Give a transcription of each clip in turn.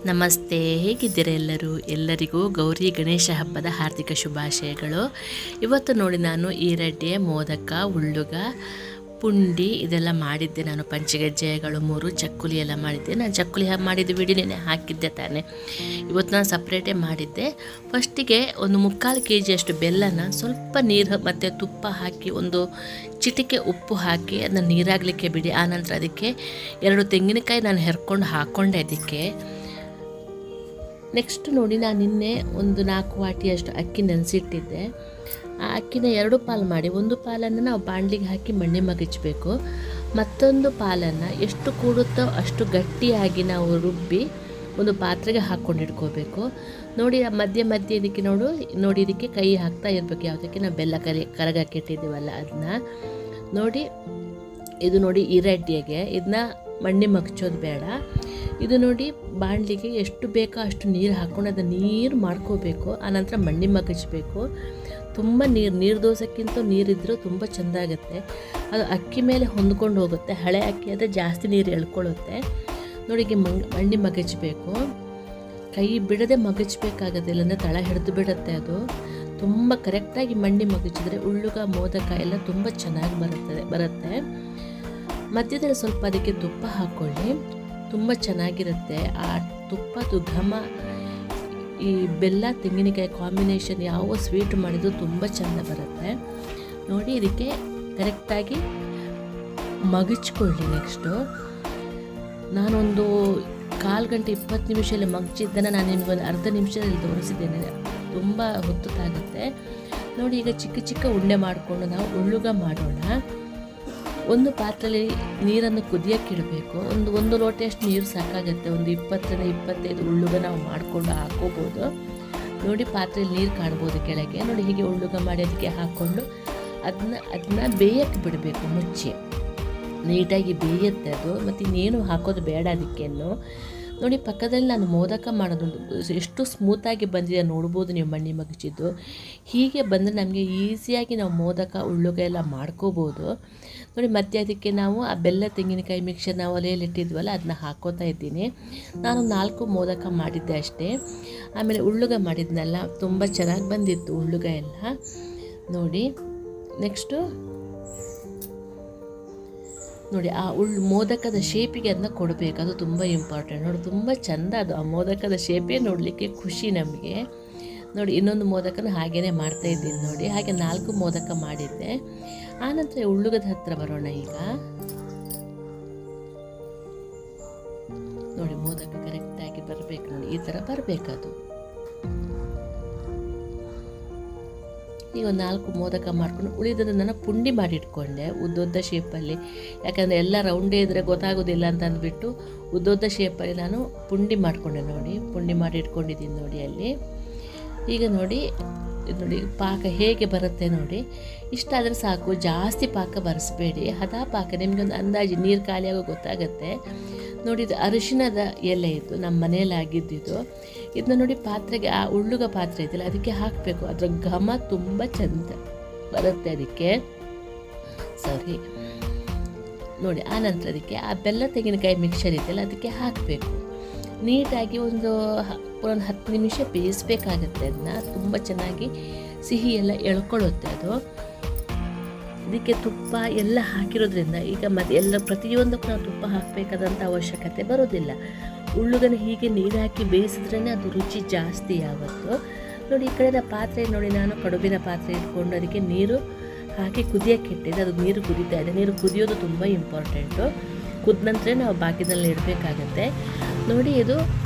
ನಮಸ್ತೆ, ಹೇಗಿದ್ದೀರಾ ಎಲ್ಲರಿಗೂ ಗೌರಿ ಗಣೇಶ ಹಬ್ಬದ ಹಾರ್ದಿಕ ಶುಭಾಶಯಗಳು. ಇವತ್ತು ನೋಡಿ ನಾನು ಈರಡ್ಡೆ, ಮೋದಕ, ಉಳ್ಳುಗ, ಪುಂಡಿ ಇದೆಲ್ಲ ಮಾಡಿದ್ದೆ. ನಾನು ಪಂಚಗಜ್ಜೆಗಳು 3 ಚಕ್ಕುಲಿ ಎಲ್ಲ ಮಾಡಿದ್ದೆ. ನಾನು ಚಕ್ಕುಲಿ ಮಾಡಿದ್ದು ವಿಡಿಯೋನೇ ಹಾಕಿದ್ದೆ ತಾನೆ. ಇವತ್ತು ನಾನು ಸಪ್ರೇಟೇ ಮಾಡಿದ್ದೆ. ಫಸ್ಟಿಗೆ ಒಂದು 3/4 kg ಅಷ್ಟು ಬೆಲ್ಲನ ಸ್ವಲ್ಪ ನೀರು ಮತ್ತು ತುಪ್ಪ ಹಾಕಿ, ಒಂದು ಚಿಟಿಕೆ ಉಪ್ಪು ಹಾಕಿ ಅದನ್ನ ನೀರಾಗಲಿಕ್ಕೆ ಬಿಡಿ. ಆನಂತರ ಅದಕ್ಕೆ 2 ತೆಂಗಿನಕಾಯಿ ನಾನು ಹೆರ್ಕೊಂಡು ಹಾಕ್ಕೊಂಡೆ ಅದಕ್ಕೆ. ನೆಕ್ಸ್ಟ್ ನೋಡಿ, ನಾನು ನಿನ್ನೆ ಒಂದು 4 ವಾಟಿಯಷ್ಟು ಅಕ್ಕಿ ನೆನೆಸಿಟ್ಟಿದ್ದೆ. ಆ ಅಕ್ಕಿನ 2 ಪಾಲು ಮಾಡಿ, ಒಂದು ಪಾಲನ್ನು ನಾವು ಬಾಣಲಿಗೆ ಹಾಕಿ ಮಣ್ಣೆ ಮಗಚಬೇಕು. ಮತ್ತೊಂದು ಪಾಲನ್ನು ಎಷ್ಟು ಕೂಡುತ್ತೋ ಅಷ್ಟು ಗಟ್ಟಿಯಾಗಿ ನಾವು ರುಬ್ಬಿ ಒಂದು ಪಾತ್ರೆಗೆ ಹಾಕ್ಕೊಂಡು ಇಟ್ಕೋಬೇಕು. ನೋಡಿ, ಮಧ್ಯೆ ಇದಕ್ಕೆ ನೋಡಿ ಇದಕ್ಕೆ ಕೈ ಹಾಕ್ತಾ ಇರಬೇಕು. ಯಾವುದಕ್ಕೆ ನಾವು ಬೆಲ್ಲ ಕರಗಕ್ಕೆ ಇಟ್ಟಿದ್ದೀವಲ್ಲ ಅದನ್ನ ನೋಡಿ. ಇದು ನೋಡಿ ಈರಡ್ಡಿಗೆ ಇದನ್ನ ಮಣ್ಣೆ ಮಗಚೋದು ಬೇಡ. ಇದು ನೋಡಿ, ಬಾಣಲಿಗೆ ಎಷ್ಟು ಬೇಕೋ ಅಷ್ಟು ನೀರು ಹಾಕ್ಕೊಂಡು ಅದನ್ನು ನೀರು ಮಾಡ್ಕೋಬೇಕು. ಆನಂತರ ಮಣ್ಣೆ ಮಗಚಬೇಕು. ತುಂಬ ನೀರು ದೋಸಕ್ಕಿಂತ ನೀರಿದ್ದರೂ ತುಂಬ ಚೆಂದ ಆಗುತ್ತೆ. ಅದು ಅಕ್ಕಿ ಮೇಲೆ ಹೊಂದ್ಕೊಂಡು ಹೋಗುತ್ತೆ. ಹಳೆ ಅಕ್ಕಿ ಆದರೆ ಜಾಸ್ತಿ ನೀರು ಎಳ್ಕೊಳ್ಳುತ್ತೆ. ನೋಡಿ, ಮಣ್ಣೆ ಮಗಚಬೇಕು. ಕೈ ಬಿಡದೆ ಮಗಚಬೇಕಾಗತ್ತೆ, ಇಲ್ಲಾಂದರೆ ತಳ ಹಿಡಿದು ಬಿಡುತ್ತೆ. ಅದು ತುಂಬ ಕರೆಕ್ಟಾಗಿ ಮಣ್ಣೆ ಮಗಚಿದ್ರೆ ಉಳ್ಳುಗ, ಮೋದಕ ಎಲ್ಲ ತುಂಬ ಚೆನ್ನಾಗಿ ಬರುತ್ತೆ. ಮಧ್ಯದಲ್ಲಿ ಸ್ವಲ್ಪ ಅದಕ್ಕೆ ತುಪ್ಪ ಹಾಕ್ಕೊಳ್ಳಿ, ತುಂಬ ಚೆನ್ನಾಗಿರುತ್ತೆ. ಆ ತುಪ್ಪದ ಘಮ, ಈ ಬೆಲ್ಲ ತೆಂಗಿನಕಾಯಿ ಕಾಂಬಿನೇಷನ್ ಯಾವ ಸ್ವೀಟ್ ಮಾಡಿದ್ರು ತುಂಬ ಚೆಂದ ಬರುತ್ತೆ. ನೋಡಿ, ಇದಕ್ಕೆ ಕರೆಕ್ಟಾಗಿ ಮಗಚ್ಕೊಳ್ಳಿ. ನೆಕ್ಸ್ಟು ನಾನೊಂದು 1/4 ಗಂಟೆ 20 ನಿಮಿಷದಲ್ಲಿ ಮಗಚಿದ್ದನ್ನು ನಾನು ನಿಮಗೊಂದು ಅರ್ಧ ನಿಮಿಷದಲ್ಲಿ ತೋರಿಸಿದ್ದೇನೆ. ತುಂಬ ಹೊತ್ತಾಗುತ್ತೆ. ನೋಡಿ, ಈಗ ಚಿಕ್ಕ ಉಂಡೆ ಮಾಡಿಕೊಂಡು ನಾವು ಉಳ್ಳುಗ ಮಾಡೋಣ. ಒಂದು ಪಾತ್ರೆಯಲ್ಲಿ ನೀರನ್ನು ಕುದಿಯೋಕ್ಕಿಡಬೇಕು. ಒಂದು ಲೋಟೆಯಷ್ಟು ನೀರು ಸಾಕಾಗುತ್ತೆ. ಒಂದು 20ರಿಂದ 25 ಉಳ್ಳುಗ ನಾವು ಮಾಡಿಕೊಂಡು ಹಾಕೋಬೋದು. ನೋಡಿ, ಪಾತ್ರೆಯಲ್ಲಿ ನೀರು ಕಾಣ್ಬೋದು ಕೆಳಗೆ. ನೋಡಿ, ಹೀಗೆ ಉಳ್ಳುಗ ಮಾಡಿ ಅದಕ್ಕೆ ಹಾಕ್ಕೊಂಡು ಅದನ್ನ ಬೇಯಕ್ಕೆ ಬಿಡಬೇಕು. ಮುಚ್ಚಿ ನೀಟಾಗಿ ಬೇಯುತ್ತೆ ಅದು. ಮತ್ತು ಇನ್ನೇನು ಹಾಕೋದು ಬೇಡ ಅದಕ್ಕೇನು. ನೋಡಿ, ಪಕ್ಕದಲ್ಲಿ ನಾನು ಮೋದಕ ಮಾಡೋದು ಎಷ್ಟು ಸ್ಮೂತಾಗಿ ಬಂದಿದೆ ನೋಡ್ಬೋದು ನೀವು, ಮಣ್ಣೆ ಮಗಚಿದ್ದು. ಹೀಗೆ ಬಂದರೆ ನಮಗೆ ಈಸಿಯಾಗಿ ನಾವು ಮೋದಕ, ಉಳ್ಳುಗ ಎಲ್ಲ ಮಾಡ್ಕೋಬೋದು. ನೋಡಿ, ಮತ್ತೆ ಅದಕ್ಕೆ ನಾವು ಆ ಬೆಲ್ಲ ತೆಂಗಿನಕಾಯಿ ಮಿಕ್ಸರ್ ನಾವು ಒಲೆಯಲ್ಲಿ ಇಟ್ಟಿದ್ವಲ್ಲ ಅದನ್ನ ಹಾಕೋತಾ ಇದ್ದೀನಿ. ನಾನು 4 ಮೋದಕ ಮಾಡಿದ್ದೆ ಅಷ್ಟೇ. ಆಮೇಲೆ ಉಳ್ಳುಗ ಮಾಡಿದ್ನಲ್ಲ, ತುಂಬ ಚೆನ್ನಾಗಿ ಬಂದಿತ್ತು ಉಳ್ಳುಗ ಎಲ್ಲ. ನೋಡಿ, ನೆಕ್ಸ್ಟು ನೋಡಿ, ಆ ಮೋದಕದ ಶೇಪಿಗೆ ಅದನ್ನ ಕೊಡಬೇಕು. ಅದು ತುಂಬ ಇಂಪಾರ್ಟೆಂಟ್. ನೋಡಿ, ತುಂಬ ಚೆಂದ ಅದು. ಆ ಮೋದಕದ ಶೇಪೇ ನೋಡಲಿಕ್ಕೆ ಖುಷಿ ನಮಗೆ. ನೋಡಿ, ಇನ್ನೊಂದು ಮೋದಕನ ಹಾಗೇ ಮಾಡ್ತಾಯಿದ್ದೀನಿ. ನೋಡಿ, ಹಾಗೆ 4 ಮೋದಕ ಮಾಡಿದ್ದೆ. ಆನಂತರ ಉಳ್ಳುಗದ ಹತ್ರ ಬರೋಣ. ಈಗ ನೋಡಿ, ಮೋದಕ ಕರೆಕ್ಟಾಗಿ ಬರಬೇಕು. ನೋಡಿ, ಈ ಥರ ಬರಬೇಕದು. ಈಗ ಒಂದು 4 ಮೋದಕ ಮಾಡ್ಕೊಂಡು ಉಳಿದದನ್ನು ಪುಂಡಿ ಮಾಡಿಟ್ಕೊಂಡೆ ಉದ್ದುದ್ದ ಶೇಪಲ್ಲಿ. ಯಾಕಂದರೆ ಎಲ್ಲ ರೌಂಡೇ ಇದ್ದರೆ ಗೊತ್ತಾಗೋದಿಲ್ಲ ಅಂತ ಅಂದ್ಬಿಟ್ಟು ಉದ್ದುದ್ದ ಶೇಪಲ್ಲಿ ನಾನು ಪುಂಡಿ ಮಾಡಿಕೊಂಡೆ. ನೋಡಿ, ಪುಂಡಿ ಮಾಡಿ ಇಟ್ಕೊಂಡಿದ್ದೀನಿ ನೋಡಿ ಅಲ್ಲಿ. ಈಗ ನೋಡಿ ಪಾಕ ಹೇಗೆ ಬರುತ್ತೆ ನೋಡಿ. ಇಷ್ಟಾದರೆ ಸಾಕು, ಜಾಸ್ತಿ ಪಾಕ ಬರೆಸಬೇಡಿ. ಹದ ಪಾಕ, ನಿಮಗೊಂದು ಅಂದಾಜು ನೀರು ಖಾಲಿಯಾಗೋ ಗೊತ್ತಾಗುತ್ತೆ. ನೋಡಿ, ಇದು ಅರಿಶಿಣದ ಎಲೆ ಇತ್ತು, ನಮ್ಮ ಮನೆಯಲ್ಲಿ ಆಗಿದ್ದಿದ್ದು. ಇದನ್ನ ನೋಡಿ, ಪಾತ್ರೆಗೆ, ಆ ಉಳ್ಳುಗ ಪಾತ್ರೆ ಇದೆಯಲ್ಲ ಅದಕ್ಕೆ ಹಾಕಬೇಕು. ಅದರ ಘಮ ತುಂಬ ಚೆಂದ ಬರುತ್ತೆ ಅದಕ್ಕೆ. ಸರಿ, ನೋಡಿ, ಆನಂತರ ಅದಕ್ಕೆ ಆ ಬೆಲ್ಲ ತೆಂಗಿನಕಾಯಿ ಮಿಕ್ಸರ್ ಇದೆಯಲ್ಲ ಅದಕ್ಕೆ ಹಾಕಬೇಕು. ನೀಟಾಗಿ ಒಂದು 10 ನಿಮಿಷ ಬೇಯಿಸಬೇಕಾಗತ್ತೆ. ಅದನ್ನ ತುಂಬ ಚೆನ್ನಾಗಿ ಸಿಹಿ ಎಲ್ಲ ಎಳ್ಕೊಳ್ಳುತ್ತೆ ಅದು. ಇದಕ್ಕೆ ತುಪ್ಪ ಎಲ್ಲ ಹಾಕಿರೋದ್ರಿಂದ ಈಗ ಮತ್ತೆ ಪ್ರತಿಯೊಂದಕ್ಕೂ ನಾವು ತುಪ್ಪ ಹಾಕಬೇಕಾದಂಥ ಅವಶ್ಯಕತೆ ಬರೋದಿಲ್ಲ. ಉಳ್ಳುಗನ ಹೀಗೆ ನೀರು ಹಾಕಿ ಬೇಯಿಸಿದ್ರೇ ಅದು ರುಚಿ ಜಾಸ್ತಿ ಯಾವತ್ತು. ನೋಡಿ, ಈ ಕಡೆ ಪಾತ್ರೆ ನೋಡಿ, ನಾನು ಕಡುಬಿನ ಪಾತ್ರೆ ಇಟ್ಕೊಂಡು ಅದಕ್ಕೆ ನೀರು ಹಾಕಿ ಕುದಿಯೋಕ್ಕೆ ಇಟ್ಟಿದ್ದೆ. ಅದು ನೀರು ಕುದೀತಾ ಇದೆ. ನೀರು ಕುದಿಯೋದು ತುಂಬ ಇಂಪಾರ್ಟೆಂಟು. ಕುದ ನಂತರ ನಾವು ಬಾಕಿದಲ್ಲಿ ಇಡಬೇಕಾಗತ್ತೆ. ನೋಡಿ, ಇದು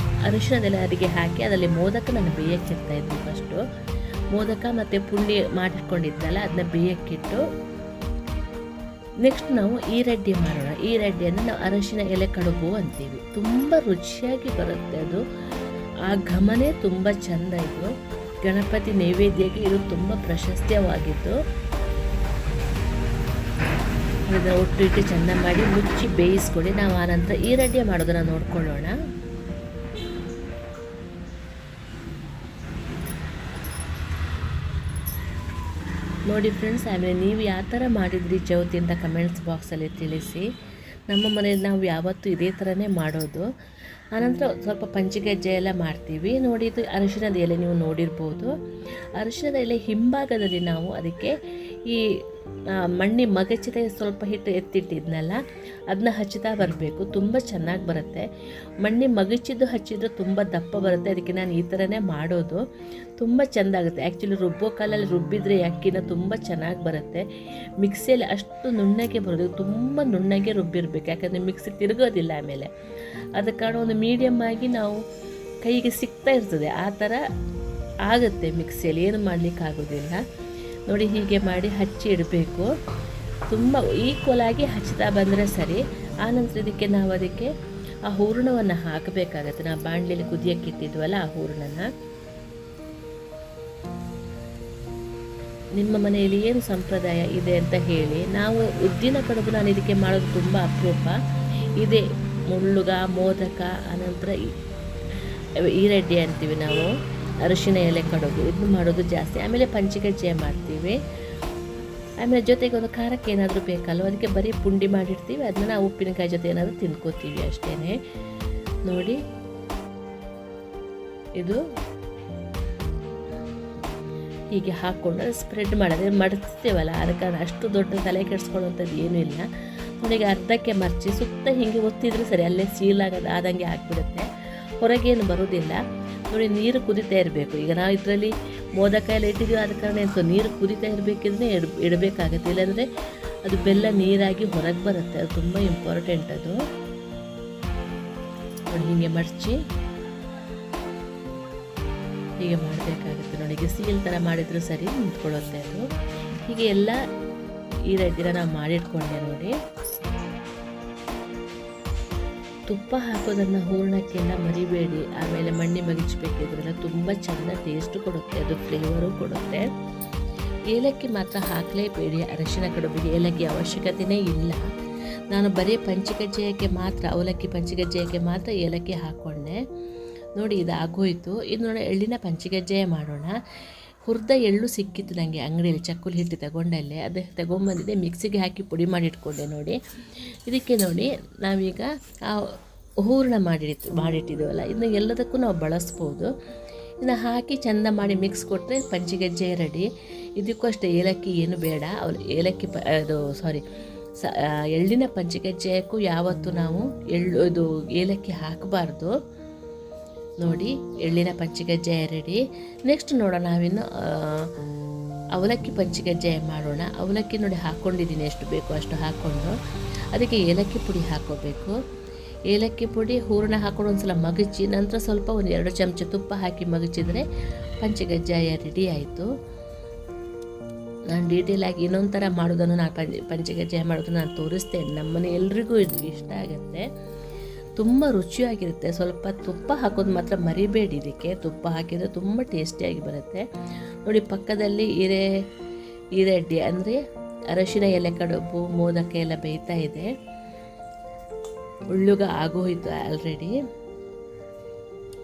ಅರಿಶಿಣದೆಲ್ಲ ಅಡಿಗೆ ಹಾಕಿ ಅದರಲ್ಲಿ ಮೋದಕ ನಾನು ಬೇಯಕ್ಕಿಡ್ತಾ ಇದ್ದೆ. ಫಸ್ಟು ಮೋದಕ ಮತ್ತು ಪುಂಡಿ ಮಾಡಿಟ್ಕೊಂಡಿದ್ದಲ್ಲ ಅದನ್ನ ಬೇಯಕ್ಕಿಟ್ಟು ನೆಕ್ಸ್ಟ್ ನಾವು ಈರಡ್ಡಿ ಮಾಡೋಣ. ಈರಡ್ಡಿಯನ್ನು ನಾವು ಅರಿಶಿಣ ಎಲೆ ಕಡುಬು ಅಂತೀವಿ. ತುಂಬ ರುಚಿಯಾಗಿ ಬರುತ್ತೆ ಅದು. ಆ ಘಮನೇ ತುಂಬ ಚೆಂದ. ಇದು ಗಣಪತಿ ನೈವೇದ್ಯಕ್ಕೆ ಇದು ತುಂಬ ಪ್ರಶಸ್ತಿಯಾಗಿದ್ದು. ಇದನ್ನು ಒಟ್ಟು ಚೆಂದ ಮಾಡಿ ಮುಚ್ಚಿ ಬೇಯಿಸ್ಕೊಳ್ಳಿ. ನಾವು ಆನಂತರ ಈರಡ್ಡಿ ಮಾಡೋದನ್ನು ನೋಡ್ಕೊಳ್ಳೋಣ. ನೋಡಿ ಫ್ರೆಂಡ್ಸ್, ಆಮೇಲೆ ನೀವು ಯಾವ ಥರ ಮಾಡಿದ್ರಿ ಚೌತಿ ಅಂತ ಕಮೆಂಟ್ಸ್ ಬಾಕ್ಸಲ್ಲಿ ತಿಳಿಸಿ. ನಮ್ಮ ಮನೆಯಲ್ಲಿ ನಾವು ಯಾವತ್ತೂ ಇದೇ ಥರನೇ ಮಾಡೋದು. ಆನಂತರ ಸ್ವಲ್ಪ ಪಂಚಗಜ್ಜೆ ಎಲ್ಲ ಮಾಡ್ತೀವಿ. ನೋಡಿ ಇದು ಅರಿಶಿಣದ ಎಲೆ ನೀವು ನೋಡಿರ್ಬೋದು. ಅರಿಶಿಣದ ಎಲೆ ಹಿಂಭಾಗದಲ್ಲಿ ನಾವು ಅದಕ್ಕೆ ಈ ಮಣ್ಣಿ ಮಗಚಿದ ಸ್ವಲ್ಪ ಹಿಟ್ಟು ಎತ್ತಿಟ್ಟಿದ್ನಲ್ಲ ಅದನ್ನ ಹಚ್ಚುತ್ತಾ ಬರಬೇಕು. ತುಂಬ ಚೆನ್ನಾಗಿ ಬರುತ್ತೆ. ಮಣ್ಣಿ ಮಗಚಿದ್ದು ಹಚ್ಚಿದ್ರೆ ತುಂಬ ದಪ್ಪ ಬರುತ್ತೆ. ಅದಕ್ಕೆ ನಾನು ಈ ಥರನೇ ಮಾಡೋದು. ತುಂಬ ಚೆಂದ ಆಗುತ್ತೆ. ಆ್ಯಕ್ಚುಲಿ ರುಬ್ಬೋ ಕಾಲಲ್ಲಿ ರುಬ್ಬಿದರೆ ಅಕ್ಕಿನ ತುಂಬ ಚೆನ್ನಾಗಿ ಬರುತ್ತೆ. ಮಿಕ್ಸಿಯಲ್ಲಿ ಅಷ್ಟು ನುಣ್ಣಗೆ ಬರೋದು, ತುಂಬ ನುಣ್ಣಗೆ ರುಬ್ಬಿರ್ಬೇಕು, ಯಾಕಂದರೆ ಮಿಕ್ಸಿ ತಿರುಗೋದಿಲ್ಲ. ಆಮೇಲೆ ಅದ ಕಾರಣ ಒಂದು ಮೀಡಿಯಮ್ ಆಗಿ ನಾವು ಕೈಗೆ ಸಿಗ್ತಾ ಇರ್ತದೆ, ಆ ಥರ ಆಗುತ್ತೆ ಮಿಕ್ಸಿಯಲ್ಲಿ, ಏನು ಮಾಡಲಿಕ್ಕಾಗೋದಿಲ್ಲ. ನೋಡಿ ಹೀಗೆ ಮಾಡಿ ಹಚ್ಚಿ ಇಡಬೇಕು. ತುಂಬ ಈಕ್ವಲ್ ಆಗಿ ಹಚ್ತಾ ಬಂದರೆ ಸರಿ. ಆನಂತರ ಇದಕ್ಕೆ ನಾವು ಅದಕ್ಕೆ ಆ ಹೂರಣವನ್ನು ಹಾಕಬೇಕಾಗತ್ತೆ. ನಾವು ಬಾಣಲೆಯಲ್ಲಿ ಕುದಿಯಕ್ಕೆ ಇಟ್ಟಿದ್ವಲ್ಲ ಆ ಹೂರಣನ. ನಿಮ್ಮ ಮನೆಯಲ್ಲಿ ಏನು ಸಂಪ್ರದಾಯ ಇದೆ ಅಂತ ಹೇಳಿ. ನಾವು ಉದ್ದಿನ ಕಡುಬು ನಾನು ಇದಕ್ಕೆ ಮಾಡೋದು ತುಂಬ ಅಪರೂಪ ಇದೆ. ಮುಳ್ಳುಗ, ಮೋದಕ, ಅನಂತರ ಈರಡ್ಡಿ ಅಂತೀವಿ ನಾವು, ಅರಿಶಿನ ಎಲೆ ಕಡುಬು, ಇದನ್ನು ಮಾಡೋದು ಜಾಸ್ತಿ. ಆಮೇಲೆ ಪಂಚಗಜ್ಜೆ ಮಾಡ್ತೀವಿ. ಆಮೇಲೆ ಜೊತೆಗೆ ಒಂದು ಖಾರಕ್ಕೆ ಏನಾದರೂ ಬೇಕಲ್ವ, ಅದಕ್ಕೆ ಬರೀ ಪುಂಡಿ ಮಾಡಿರ್ತೀವಿ. ಅದನ್ನ ನಾವು ಉಪ್ಪಿನಕಾಯಿ ಜೊತೆ ಏನಾದರೂ ತಿನ್ಕೋತೀವಿ ಅಷ್ಟೇ. ನೋಡಿ ಇದು ಹೀಗೆ ಹಾಕ್ಕೊಂಡು ಸ್ಪ್ರೆಡ್ ಮಾಡೋದು, ಮಡಿಸ್ತೀವಲ್ಲ ಅದಕ್ಕೆ ಅಷ್ಟು ದೊಡ್ಡ ತಲೆ ಕೆಡಿಸ್ಕೊಳ್ಳುವಂಥದ್ದು ಏನೂ ಇಲ್ಲ. ನೋಡಿ ಅರ್ಧಕ್ಕೆ ಮರ್ಚಿ ಸುತ್ತ ಹೀಗೆ ಒತ್ತಿದ್ರೆ ಸರಿ, ಅಲ್ಲೇ ಸೀಲಾಗೋದು ಆದಂಗೆ ಆಗಿಬಿಡುತ್ತೆ, ಹೊರಗೇನು ಬರೋದಿಲ್ಲ. ನೋಡಿ ನೀರು ಕುದಿತಾ ಇರಬೇಕು. ಈಗ ನಾವು ಇದರಲ್ಲಿ ಮೋದಕ ಎಲ್ಲ ಇಟ್ಟಿದ್ದೀವಿ, ಆದ ಕಾರಣ ಎಂತ ನೀರು ಕುದಿತಾ ಇರಬೇಕಿದ್ರೆ ಇಡಬೇಕಾಗತ್ತೆ, ಇಲ್ಲಾಂದರೆ ಅದು ಬೆಲ್ಲ ನೀರಾಗಿ ಹೊರಗೆ ಬರುತ್ತೆ. ಅದು ತುಂಬ ಇಂಪಾರ್ಟೆಂಟ್. ಅದು ನೋಡಿ ಹೀಗೆ ಮಡಚಿ ಹೀಗೆ ಮಾಡಬೇಕಾಗುತ್ತೆ. ನೋಡಿ ಈಗ ಸೀಲ್ ಥರ ಮಾಡಿದರೂ ಸರಿ ನಿಂತ್ಕೊಳ್ಳುತ್ತೆ ಅದು. ಹೀಗೆ ಎಲ್ಲ ಈ ರೀತಿಯ ನಾವು ಮಾಡಿಟ್ಕೊಂಡೆ. ನೋಡಿ ತುಪ್ಪ ಹಾಕೋದನ್ನು ಹೂರಣಕ್ಕೆಲ್ಲ ಮರಿಬೇಡಿ. ಆಮೇಲೆ ಮಣ್ಣಿ ಮಗಿಚ್ಬೇಕಿದ್ರೆಲ್ಲ ತುಂಬ ಚೆಂದ ಟೇಸ್ಟ್ ಕೊಡುತ್ತೆ, ಅದು ಫ್ಲೇವರು ಕೊಡುತ್ತೆ. ಏಲಕ್ಕಿ ಮಾತ್ರ ಹಾಕಲೇಬೇಡಿ. ಅರಿಶಿನ ಕಡುಬಿಗೆ ಏಲಕ್ಕಿ ಅವಶ್ಯಕತೆಯೇ ಇಲ್ಲ. ನಾನು ಬರೀ ಪಂಚಗಜ್ಜೆಯಕ್ಕೆ ಮಾತ್ರ, ಅವಲಕ್ಕಿ ಪಂಚಗಜ್ಜೆಯಕ್ಕೆ ಮಾತ್ರ ಏಲಕ್ಕಿ ಹಾಕ್ಕೊಂಡೆ. ನೋಡಿ ಇದು ಆಗೋಯ್ತು. ಇದು ನೋಡಿ ಎಳ್ಳಿನ ಪಂಚಗಜ್ಜೆ ಮಾಡೋಣ. ಹುರಿದ ಎಳ್ಳು ಸಿಕ್ಕಿತ್ತು ನನಗೆ ಅಂಗಡಿಯಲ್ಲಿ, ಚಕ್ಕುಲಿ ಹಿಟ್ಟು ತಗೊಂಡಲ್ಲೇ, ಅದು ತಗೊಂಬಂದಿದ್ದೆ, ಮಿಕ್ಸಿಗೆ ಹಾಕಿ ಪುಡಿ ಮಾಡಿಟ್ಕೊಂಡೆ. ನೋಡಿ ಇದಕ್ಕೆ ನೋಡಿ ನಾವೀಗ ಆ ಹೂರಣ ಮಾಡಿಟ್ಟಿದ್ದೀವಲ್ಲ, ಇದನ್ನ ಎಲ್ಲದಕ್ಕೂ ನಾವು ಬಳಸ್ಬೋದು. ಇದನ್ನು ಹಾಕಿ ಚೆಂದ ಮಾಡಿ ಮಿಕ್ಸ್ ಕೊಟ್ಟರೆ ಪಂಚಗಜ್ಜೆ ರೆಡಿ. ಇದಕ್ಕೂ ಅಷ್ಟೇ ಏಲಕ್ಕಿ ಏನು ಬೇಡ. ಏಲಕ್ಕಿ ಎಳ್ಳಿನ ಪಂಚಗಜ್ಜೆಯಕ್ಕೂ ಯಾವತ್ತೂ ನಾವು ಇದು ಏಲಕ್ಕಿ ಹಾಕಬಾರ್ದು. ನೋಡಿ ಎಳ್ಳಿನ ಪಂಚಗಜ್ಜೆ ರೆಡಿ. ನೆಕ್ಸ್ಟ್ ನೋಡೋಣ ನಾವಿನ್ನು ಅವಲಕ್ಕಿ ಪಂಚಗಜ್ಜೆ ಮಾಡೋಣ. ಅವಲಕ್ಕಿ ನೋಡಿ ಹಾಕ್ಕೊಂಡಿದ್ದೀನಿ, ಎಷ್ಟು ಬೇಕೋ ಅಷ್ಟು ಹಾಕ್ಕೊಂಡು ಅದಕ್ಕೆ ಏಲಕ್ಕಿ ಪುಡಿ ಹಾಕ್ಕೋಬೇಕು. ಏಲಕ್ಕಿ ಪುಡಿ ಹೂರಣ ಹಾಕೊಂಡು ಒಂದು ಸಲ ಮಗಚಿ, ನಂತರ ಸ್ವಲ್ಪ ಒಂದು 2 ಚಮಚ ತುಪ್ಪ ಹಾಕಿ ಮಗಚಿದರೆ ಪಂಚಗಜ್ಜಾಯ ರೆಡಿ ಆಯಿತು. ನಾನು ಡೀಟೇಲಾಗಿ ಇನ್ನೊಂದು ಥರ ಮಾಡೋದನ್ನು ನಾನು ಪಂಚಗಜ್ಜಾಯ ಮಾಡೋದನ್ನು ನಾನು ತೋರಿಸ್ತೇನೆ. ನಮ್ಮನೆ ಎಲ್ರಿಗೂ ಇದು ಇಷ್ಟ ಆಗುತ್ತೆ, ತುಂಬ ರುಚಿಯಾಗಿರುತ್ತೆ. ಸ್ವಲ್ಪ ತುಪ್ಪ ಹಾಕೋದು ಮಾತ್ರ ಮರಿಬೇಡಿ. ಇದಕ್ಕೆ ತುಪ್ಪ ಹಾಕಿದರೆ ತುಂಬ ಟೇಸ್ಟಿಯಾಗಿ ಬರುತ್ತೆ. ನೋಡಿ ಪಕ್ಕದಲ್ಲಿ ಈರಡ್ಡಿ ಅಂದರೆ ಅರಶಿನ ಎಲೆ ಕಡುಬು, ಮೋದಕ ಎಲ್ಲ ಬೇಯ್ತಾ ಇದೆ. ಉಳ್ಳುಗ ಆಗೋಯ್ತು ಆಲ್ರೆಡಿ.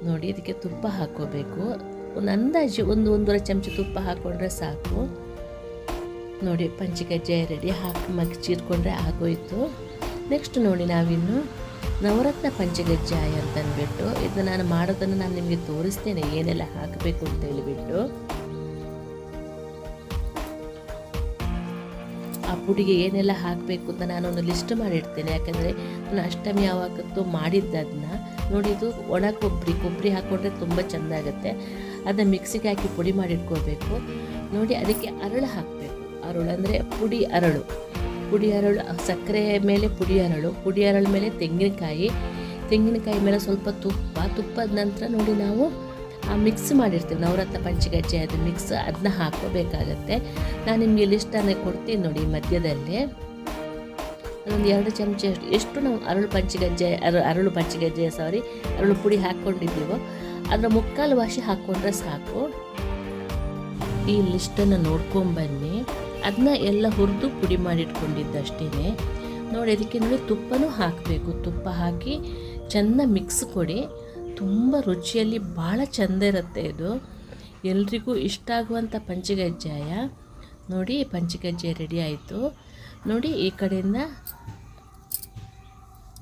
ನೋಡಿ ಇದಕ್ಕೆ ತುಪ್ಪ ಹಾಕ್ಕೋಬೇಕು. ಒಂದು ಅಂದಾಜು 1-1.5 ಚಮಚ ತುಪ್ಪ ಹಾಕ್ಕೊಂಡ್ರೆ ಸಾಕು. ನೋಡಿ ಪಂಚಗಜ್ಜೆ ರೆಡಿ. ಹಾಕಿ ಮಗ್ಚಿಟ್ಕೊಂಡ್ರೆ ಆಗೋಯ್ತು. ನೆಕ್ಸ್ಟ್ ನೋಡಿ ನಾವಿನ್ನು ನವರತ್ನ ಪಂಚಗಜ್ಜಾಯ ಅಂತಂದ್ಬಿಟ್ಟು ಇದನ್ನು ನಾನು ಮಾಡೋದನ್ನು ನಾನು ನಿಮಗೆ ತೋರಿಸ್ತೇನೆ, ಏನೆಲ್ಲ ಹಾಕಬೇಕು ಅಂತ ಹೇಳಿಬಿಟ್ಟು. ಆ ಪುಡಿಗೆ ಏನೆಲ್ಲ ಹಾಕಬೇಕು ಅಂತ ನಾನೊಂದು ಲಿಸ್ಟ್ ಮಾಡಿಡ್ತೇನೆ, ಯಾಕಂದರೆ ನಾನು ಅಷ್ಟಮಿ ಯಾವಾಗತ್ತೂ ಮಾಡಿದ್ದದನ್ನ. ನೋಡಿ ಇದು ಒಣ ಕೊಬ್ಬರಿ ಹಾಕ್ಕೊಂಡ್ರೆ ತುಂಬ ಚೆಂದಾಗುತ್ತೆ. ಅದನ್ನ ಮಿಕ್ಸಿಗೆ ಹಾಕಿ ಪುಡಿ ಮಾಡಿಟ್ಕೋಬೇಕು. ನೋಡಿ ಅದಕ್ಕೆ ಅರಳು ಹಾಕಬೇಕು. ಅರಳು ಅಂದರೆ ಪುಡಿ ಅರಳು, ಸಕ್ಕರೆ ಮೇಲೆ ಪುಡಿ ಅರಳು ಮೇಲೆ ತೆಂಗಿನಕಾಯಿ ಮೇಲೆ ಸ್ವಲ್ಪ ತುಪ್ಪದ ನಂತರ ನೋಡಿ ನಾವು ಆ ಮಿಕ್ಸ್ ಮಾಡಿರ್ತೀವಿ ನವರತ್ನ ಪಂಚಗಜ್ಜೆ, ಅದು ಮಿಕ್ಸ್ ಅದನ್ನ ಹಾಕೋಬೇಕಾಗತ್ತೆ. ನಾನು ನಿಮಗೆ ಲಿಸ್ಟನ್ನು ಕೊಡ್ತೀನಿ ನೋಡಿ ಮಧ್ಯದಲ್ಲಿ. ಅದೊಂದು 2 ಚಮಚ ಎಷ್ಟು ನಾವು ಅರಳು ಪುಡಿ ಹಾಕ್ಕೊಂಡಿದ್ದೀವೋ ಅದರ 3/4 ವಾಸಿ ಹಾಕ್ಕೊಂಡ್ರೆ ಸಾಕು. ಈ ಲಿಸ್ಟನ್ನು ನೋಡ್ಕೊಂಬನ್ನಿ. ಅದನ್ನ ಎಲ್ಲ ಹುರಿದು ಪುಡಿ ಮಾಡಿಟ್ಕೊಂಡಿದ್ದಷ್ಟೇ. ನೋಡಿ ಅದಕ್ಕೆ ನೋಡಿ ತುಪ್ಪನೂ ಹಾಕಬೇಕು. ತುಪ್ಪ ಹಾಕಿ ಚೆಂದ ಮಿಕ್ಸ್ ಕೊಡಿ. ತುಂಬ ರುಚಿಯಲ್ಲಿ ಭಾಳ ಚೆಂದ ಇರುತ್ತೆ ಇದು. ಎಲ್ರಿಗೂ ಇಷ್ಟ ಆಗುವಂಥ ಪಂಚಗಜ್ಜಾಯ. ನೋಡಿ ಪಂಚಗಜ್ಜೆ ರೆಡಿ ಆಯಿತು. ನೋಡಿ ಈ ಕಡೆಯಿಂದ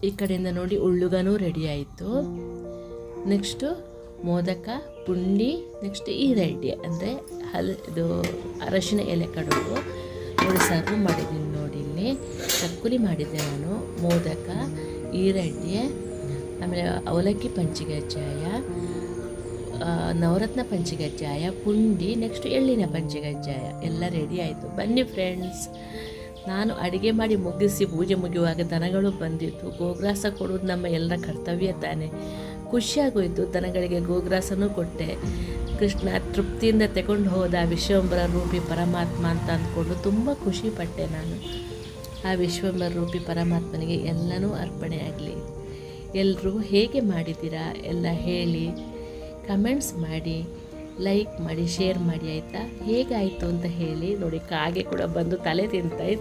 ಈ ಕಡೆಯಿಂದ ನೋಡಿ ಉಳ್ಳುಗನೂ ರೆಡಿ ಆಯಿತು. ನೆಕ್ಸ್ಟು ಮೋದಕ, ಪುಂಡಿ, ನೆಕ್ಸ್ಟ್ ಈರಡ್ಡಿ ಅಂದರೆ ಇದು ಅರಶಿನ ಎಲೆ ಕಡುಬು ನೋಡಿ ಸರ್ವ್ ಮಾಡಿದ್ದೀನಿ. ನೋಡಿ ಇಲ್ಲಿ ಚಕ್ಕುಲಿ ಮಾಡಿದ್ದೆ ನಾನು, ಮೋದಕ, ಈರಡ್ಡಿ, ಆಮೇಲೆ ಅವಲಕ್ಕಿ ಪಂಚಕಜ್ಜಾಯ, ನವರತ್ನ ಪಂಚಕಜ್ಜಾಯ, ಪುಂಡಿ, ನೆಕ್ಸ್ಟ್ ಎಳ್ಳಿನ ಪಂಚಕಜ್ಜಾಯ ಎಲ್ಲ ರೆಡಿ ಆಯಿತು. ಬನ್ನಿ ಫ್ರೆಂಡ್ಸ್. ನಾನು ಅಡುಗೆ ಮಾಡಿ ಮುಗಿಸಿ ಪೂಜೆ ಮುಗಿಯುವಾಗ ದನಗಳು ಬಂದಿತ್ತು. ಗೋಗ್ರಾಸ ಕೊಡೋದು ನಮ್ಮ ಎಲ್ಲರ ಕರ್ತವ್ಯ ತಾನೆ. ಖುಷಿಯಾಗೋಯಿತು. ದನಗಳಿಗೆ ಗೋಗ್ರಾಸನೂ ಕೊಟ್ಟೆ. ಕೃಷ್ಣ ತೃಪ್ತಿಯಿಂದ ತಗೊಂಡು ಹೋದ ವಿಶ್ವಂಬರ ರೂಪಿ ಪರಮಾತ್ಮ ಅಂತ ಅಂದ್ಕೊಂಡು ತುಂಬ ಖುಷಿಪಟ್ಟೆ ನಾನು. ಆ ವಿಶ್ವಂಬರ ರೂಪಿ ಪರಮಾತ್ಮನಿಗೆ ಎಲ್ಲನೂ ಅರ್ಪಣೆ ಆಗಲಿ. ಎಲ್ಲರೂ ಹೇಗೆ ಮಾಡಿದ್ದೀರಾ ಎಲ್ಲ ಹೇಳಿ, ಕಮೆಂಟ್ಸ್ ಮಾಡಿ, ಲೈಕ್ ಮಾಡಿ, ಶೇರ್ ಮಾಡಿ ಆಯಿತಾ. ಹೇಗಾಯಿತು ಅಂತ ಹೇಳಿ. ನೋಡಿ ಕಾಗೆ ಕೂಡ ಬಂದು ತಲೆ ತಿಂತಾಯಿತ್ತು.